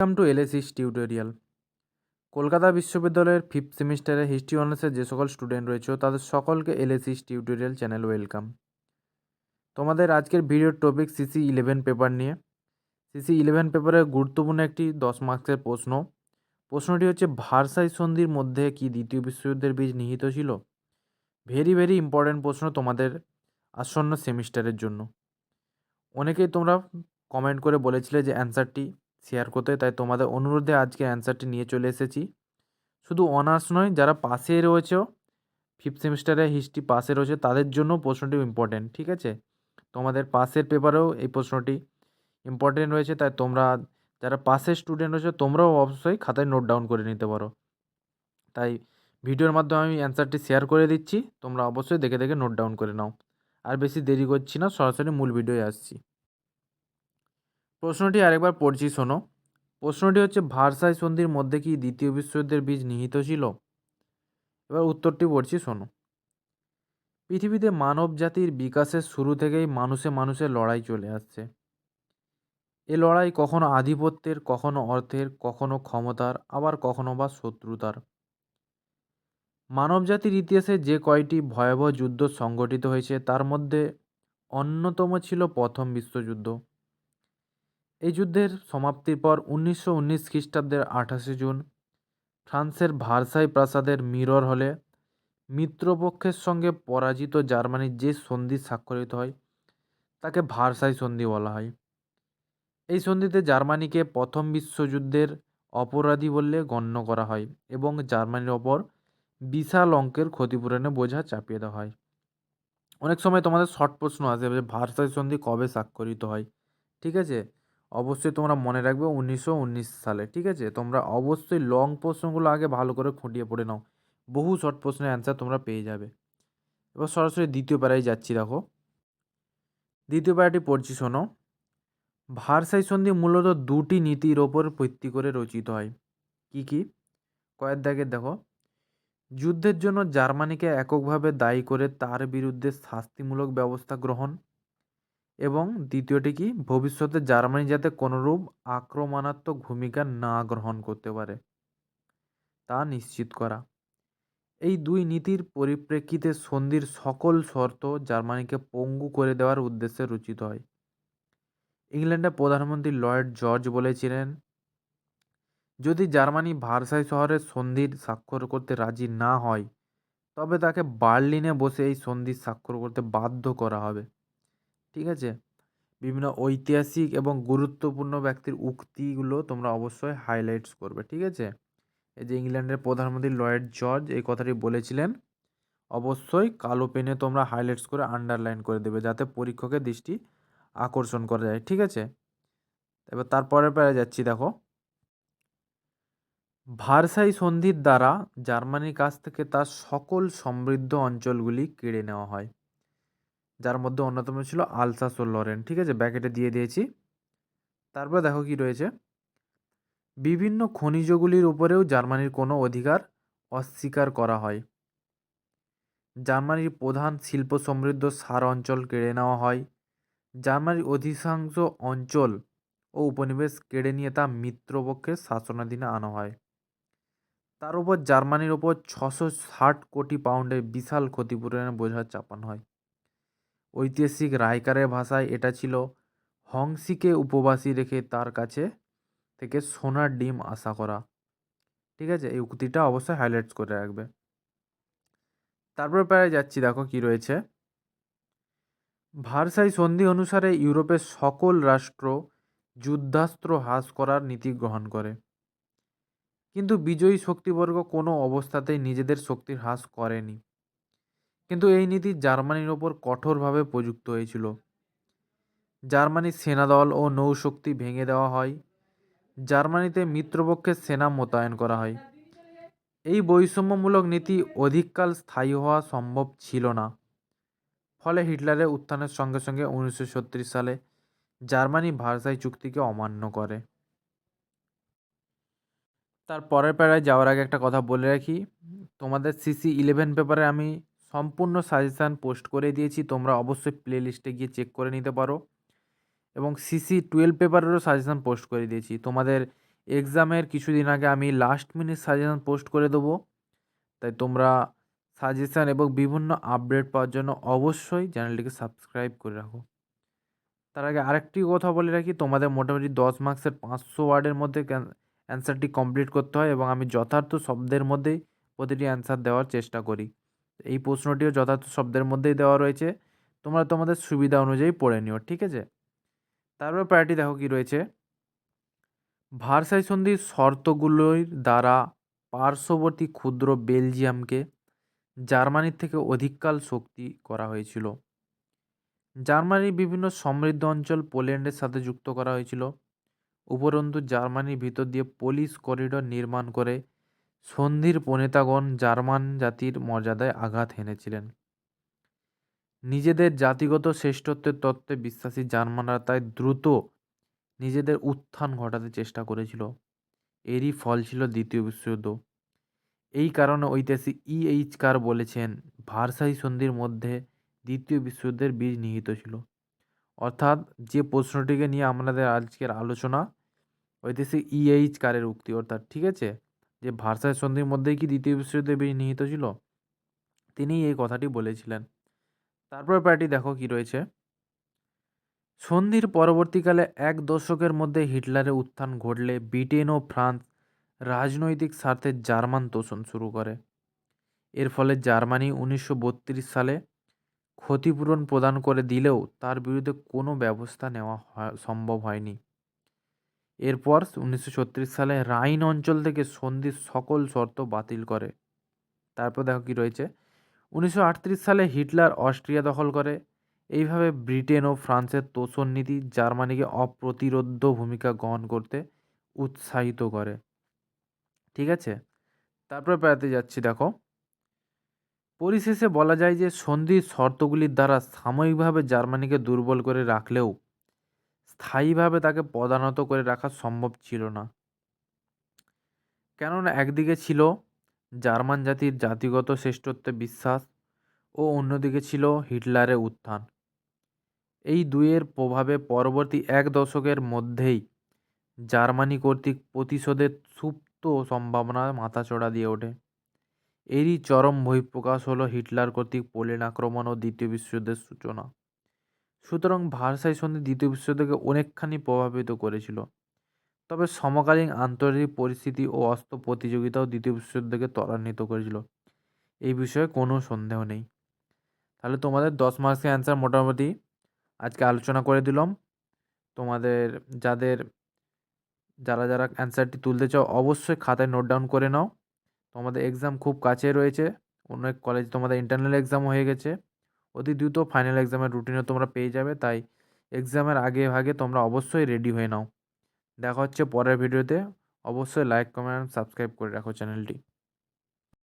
Welcome to এলএসিস tutorial. Kolkata বিশ্ববিদ্যালয়ের fifth সেমিস্টারে হিস্ট্রি অনার্সের যে সকল স্টুডেন্ট রয়েছে তাদের সকলকে এলএসিস টিউটোরিয়াল চ্যানেল ওয়েলকাম। তোমাদের আজকের ভিডিওর টপিক সিসি 11 পেপার নিয়ে। সিসি 11 পেপারের গুরুত্বপূর্ণ একটি 10 মার্কসের প্রশ্নটি হচ্ছে, ভার্সাই সন্ধির মধ্যে কি দ্বিতীয় বিশ্বযুদ্ধের বীজ নিহিত ছিল? ভেরি ভেরি ইম্পর্ট্যান্ট প্রশ্ন তোমাদের আসন্ন সেমিস্টারের জন্য। অনেকেই তোমরা কমেন্ট করে বলেছিলে যে অ্যান্সারটি শেয়ার করতে, তাই তোমাদের অনুরোধে আজকে অ্যান্সারটি নিয়ে চলে এসেছি। শুধু অনার্স নয়, যারা পাশে রয়েছেও, ফিফথ সেমিস্টারে হিস্ট্রি পাশে রয়েছে তাদের জন্য প্রশ্নটি ইম্পর্টেন্ট। ঠিক আছে, তোমাদের পাশের পেপারেও এই প্রশ্নটি ইম্পর্টেন্ট রয়েছে, তাই তোমরা যারা পাশের স্টুডেন্ট রয়েছে তোমরাও অবশ্যই খাতায় নোট ডাউন করে নিতে পারো। তাই ভিডিওর মাধ্যমে আমি অ্যান্সারটি শেয়ার করে দিচ্ছি, তোমরা অবশ্যই দেখে দেখে নোট ডাউন করে নাও। আর বেশি দেরি করছি না, সরাসরি মূল ভিডিওয়ে আসছি। প্রশ্নটি আরেকবার পড়ছি, শোনো। প্রশ্নটি হচ্ছে, ভার্সাই সন্ধির মধ্যে কি দ্বিতীয় বিশ্বযুদ্ধের বীজ নিহিত ছিল? এবার উত্তরটি পড়ছি, শোনো। পৃথিবীতে মানব জাতির বিকাশের শুরু থেকেই মানুষে মানুষের লড়াই চলে আসছে। এ লড়াই কখনো আধিপত্যের, কখনো অর্থের, কখনো ক্ষমতার, আবার কখনো বা শত্রুতার। মানব জাতির ইতিহাসে যে কয়টি ভয়াবহ যুদ্ধ সংঘটিত হয়েছে তার মধ্যে অন্যতম ছিল প্রথম বিশ্বযুদ্ধ। এই যুদ্ধের সমাপ্তির পর 1919 খ্রিস্টাব্দের 28শে জুন ফ্রান্সের ভার্সাই প্রাসাদের মিরর হলে মিত্রপক্ষের সঙ্গে পরাজিত জার্মানির যে সন্ধি স্বাক্ষরিত হয় তাকে ভার্সাই সন্ধি বলা হয়। এই সন্ধিতে জার্মানিকে প্রথম বিশ্বযুদ্ধের অপরাধী বলে গণ্য করা হয় এবং জার্মানির ওপর বিশাল অঙ্কের ক্ষতিপূরণের বোঝা চাপিয়ে দেওয়া হয়। অনেক সময় তোমাদের শর্ট প্রশ্ন আসে যে ভার্সাই সন্ধি কবে স্বাক্ষরিত হয়। ঠিক আছে, অবশ্যই তোমরা মনে রাখবে 1919 সালে। ঠিক আছে, তোমরা অবশ্যই লং প্রশ্নগুলো আগে ভালো করে খুঁটিয়ে পড়ে নাও, বহু শর্ট প্রশ্নের অ্যান্সার তোমরা পেয়ে যাবে। এবার সরাসরি দ্বিতীয় প্যারায় যাচ্ছি, দেখো। দ্বিতীয় প্যারাটি পড়ছি, শোনো। ভার্সাই সন্ধি মূলত দুটি নীতির ওপর ভিত্তি করে রচিত হয়। কি কি? কয়েক দাগের দেখো। যুদ্ধের জন্য জার্মানিকে এককভাবে দায়ী করে তার বিরুদ্ধে শাস্তিমূলক ব্যবস্থা গ্রহণ, এবং দ্বিতীয়টি কি, ভবিষ্যতে জার্মানি যাতে কোনোরূপ আক্রমণাত্মক ভূমিকা না গ্রহণ করতে পারে তা নিশ্চিত করা। এই দুই নীতির পরিপ্রেক্ষিতে সন্ধির সকল শর্ত জার্মানিকে পঙ্গু করে দেওয়ার উদ্দেশ্যে রচিত হয়। ইংল্যান্ডের প্রধানমন্ত্রী লর্ড জর্জ বলেছিলেন, যদি জার্মানি ভার্সাই শহরের সন্ধির স্বাক্ষর করতে রাজি না হয় তবে তাকে বার্লিনে বসে এই সন্ধির স্বাক্ষর করতে বাধ্য করা হবে। ঠিক আছে, বিভিন্ন ঐতিহাসিক এবং গুরুত্বপূর্ণ ব্যক্তির উক্তিগুলো তোমরা অবশ্যই হাইলাইটস করবে। ঠিক আছে, এই যে ইংল্যান্ডের প্রধানমন্ত্রী লর্ড জর্জ এই কথাটি বলেছিলেন, অবশ্যই কালো পেনে তোমরা হাইলাইটস করে আন্ডারলাইন করে দেবে যাতে পরীক্ষকের দৃষ্টি আকর্ষণ করা যায়। ঠিক আছে, এবার তারপরের প্যারায় যাচ্ছি, দেখো। ভার্সাই সন্ধির দ্বারা জার্মানির কাছ থেকে তার সকল সমৃদ্ধ অঞ্চলগুলি কেড়ে নেওয়া হয়, যার মধ্যে অন্যতম ছিল আলসাস ও লরেন। ঠিক আছে, ব্যাকেটে দিয়ে দিয়েছি। তারপরে দেখো কি রয়েছে, বিভিন্ন খনিজগুলির উপরেও জার্মানির কোনো অধিকার অস্বীকার করা হয়। জার্মানির প্রধান শিল্প সমৃদ্ধ সার অঞ্চল কেড়ে নেওয়া হয়। জার্মানির অধিকাংশ অঞ্চল ও উপনিবেশ কেড়ে নিয়ে তা মিত্রপক্ষের শাসনাধীনে আনা হয়। তার উপর জার্মানির ওপর 660 কোটি পাউন্ডের বিশাল ক্ষতিপূরণের বোঝা চাপানো হয়। ঐতিহাসিক রাইকারের ভাষায় এটা ছিল হংসিকে উপবাসী রেখে তার কাছে থেকে সোনার ডিম আশা করা। ঠিক আছে, এই উক্তিটা অবশ্যই হাইলাইটস করে রাখবে। তারপর প্রায় যাচ্ছি, দেখো কি রয়েছে। ভার্সাই সন্ধি অনুসারে ইউরোপের সকল রাষ্ট্র যুদ্ধাস্ত্র হ্রাস করার নীতি গ্রহণ করে, কিন্তু বিজয়ী শক্তিবর্গ কোনো অবস্থাতেই নিজেদের শক্তির হ্রাস করেনি। কিন্তু এই নীতি জার্মানির ওপর কঠোরভাবে প্রযুক্ত হয়েছিল। জার্মানির সেনাদল ও নৌশক্তি ভেঙে দেওয়া হয়। জার্মানিতে মিত্রপক্ষের সেনা মোতায়েন করা হয়। এই বৈষম্যমূলক নীতি অধিককাল স্থায়ী হওয়া সম্ভব ছিল না। ফলে হিটলারের উত্থানের সঙ্গে সঙ্গে 1936 সালে জার্মানি ভার্সাই চুক্তিকে অমান্য করে। তার পরের প্যারায় যাওয়ার আগে একটা কথা বলে রাখি, তোমাদের সিসি 11 পেপারে আমি সম্পূর্ণ সাজেশান পোস্ট করে দিয়েছি, তোমরা অবশ্যই প্লে লিস্টে গিয়ে চেক করে নিতে পারো। এবং সিসি 12 পেপারেরও সাজেশান পোস্ট করে দিয়েছি। তোমাদের এক্সামের কিছুদিন আগে আমি লাস্ট মিনিট সাজেশন পোস্ট করে দেবো, তাই তোমরা সাজেশন এবং বিভিন্ন আপডেট পাওয়ার জন্য অবশ্যই চ্যানেলটিকে সাবস্ক্রাইব করে রাখো। তার আগে আরেকটি কথা বলে রাখি, তোমাদের মোটামুটি 10 মার্কসের 500 ওয়ার্ডের মধ্যে অ্যান্সারটি কমপ্লিট করতে হয় এবং আমি যথার্থ শব্দের মধ্যেই প্রতিটি অ্যান্সার দেওয়ার চেষ্টা করি। এই প্রশ্নটিও যথার্থ শব্দের মধ্যেই দেওয়া রয়েছে, তোমরা তোমাদের সুবিধা অনুযায়ী পড়ে নিও, ঠিক আছে? তারপর প্রায়টি দেখো কি রয়েছে, ভার্সাই সন্ধির শর্তগুলোর দ্বারা পার্শ্ববর্তী ক্ষুদ্র বেলজিয়ামকে জার্মানির থেকে অধিককাল শক্তি করা হয়েছিল। জার্মানির বিভিন্ন সমৃদ্ধ অঞ্চল পোল্যান্ডের সাথে যুক্ত করা হয়েছিল। উপরন্তু জার্মানির ভিতর দিয়ে পোলিশ করিডর নির্মাণ করে সন্ধির প্রণেতাগণ জার্মান জাতির মর্যাদায় আঘাত হেনেছিলেন। নিজেদের জাতিগত শ্রেষ্ঠত্বের তত্ত্বে বিশ্বাসী জার্মানরা তাই দ্রুত নিজেদের উত্থান ঘটাতে চেষ্টা করেছিল। এরই ফল ছিল দ্বিতীয় বিশ্বযুদ্ধ। এই কারণে ঐতিহাসিক E.H. কার বলেছেন, ভার্সাই সন্ধির মধ্যে দ্বিতীয় বিশ্বযুদ্ধের বীজ নিহিত ছিল। অর্থাৎ যে প্রশ্নটিকে নিয়ে আমাদের আজকের আলোচনা, ঐতিহাসিক E.H. কারের উক্তি, অর্থাৎ ঠিক আছে, যে ভার্সাই সন্ধির মধ্যেই কি দ্বিতীয় বিশ্বযুদ্ধের বীজ নিহিত ছিল, তিনি এই কথাটি বলেছিলেন। তারপর প্রায়টি দেখো কি রয়েছে, সন্ধির পরবর্তীকালে 1 দশকের মধ্যে হিটলারের উত্থান ঘটলে ব্রিটেন ও ফ্রান্স রাজনৈতিক স্বার্থে জার্মান তোষণ শুরু করে। এর ফলে জার্মানি 1932 সালে ক্ষতিপূরণ প্রদান করে দিলেও তার বিরুদ্ধে কোনো ব্যবস্থা নেওয়া সম্ভব হয়নি। এরপর 1936 সালে রাইন অঞ্চল থেকে সন্ধির সকল শর্ত বাতিল করে। তারপর দেখো কি রয়েছে, 1938 সালে হিটলার অস্ট্রিয়া দখল করে। এইভাবে ব্রিটেন ও ফ্রান্সের তোষণ নীতি জার্মানিকে অপ্রতিরোধ্য ভূমিকা গ্রহণ করতে উৎসাহিত করে, ঠিক আছে? তারপরে বেড়াতে যাচ্ছি, দেখো পরিশেষে বলা যায় যে সন্ধির শর্তগুলির দ্বারা সাময়িকভাবে জার্মানিকে দুর্বল করে রাখলেও স্থায়ীভাবে তাকে পদানত করে রাখা সম্ভব ছিল না। কেননা একদিকে ছিল জার্মান জাতির জাতিগত শ্রেষ্ঠত্বে বিশ্বাস ও অন্যদিকে ছিল হিটলারের উত্থান। এই দুইয়ের প্রভাবে পরবর্তী 1 দশকের মধ্যেই জার্মানি কর্তৃক প্রতিশোধের সুপ্ত সম্ভাবনা মাথাচড়া দিয়ে ওঠে। এরই চরম বহিঃপ্রকাশ হলো হিটলার কর্তৃক পোল্যান্ড আক্রমণ ও দ্বিতীয় বিশ্বযুদ্ধের সূচনা। সুতরাং ভার্সাই সন্ধি দ্বিতীয় বিশ্বযুদ্ধকে অনেকখানি প্রভাবিত করেছিল। তবে সমকালীন আন্তর্জাতিক পরিস্থিতি ও অস্ত্র প্রতিযোগিতাও দ্বিতীয় বিশ্বযুদ্ধকে ত্বরান্বিত করেছিল, এই বিষয়ে কোনো সন্দেহ নেই। তাহলে তোমাদের 10 মার্কসের অ্যান্সার মোটামুটি আজকে আলোচনা করে দিলাম। তোমাদের যারা যারা অ্যান্সারটি তুলতে চাও অবশ্যই খাতায় নোট ডাউন করে নাও। তোমাদের এক্সাম খুব কাছে রয়েছে, অনেক কলেজ তোমাদের ইন্টারনাল এক্সাম হয়ে গেছে, অতি দ্রুত ফাইনাল এক্সামের রুটিনও তোমরা পেয়ে যাবে। তাই এক্সামের আগে ভাগে তোমরা অবশ্যই রেডি হয়ে নাও। দেখা হচ্ছে পরের ভিডিওতে। অবশ্যই লাইক, কমেন্ট, সাবস্ক্রাইব করে রাখো চ্যানেলটি।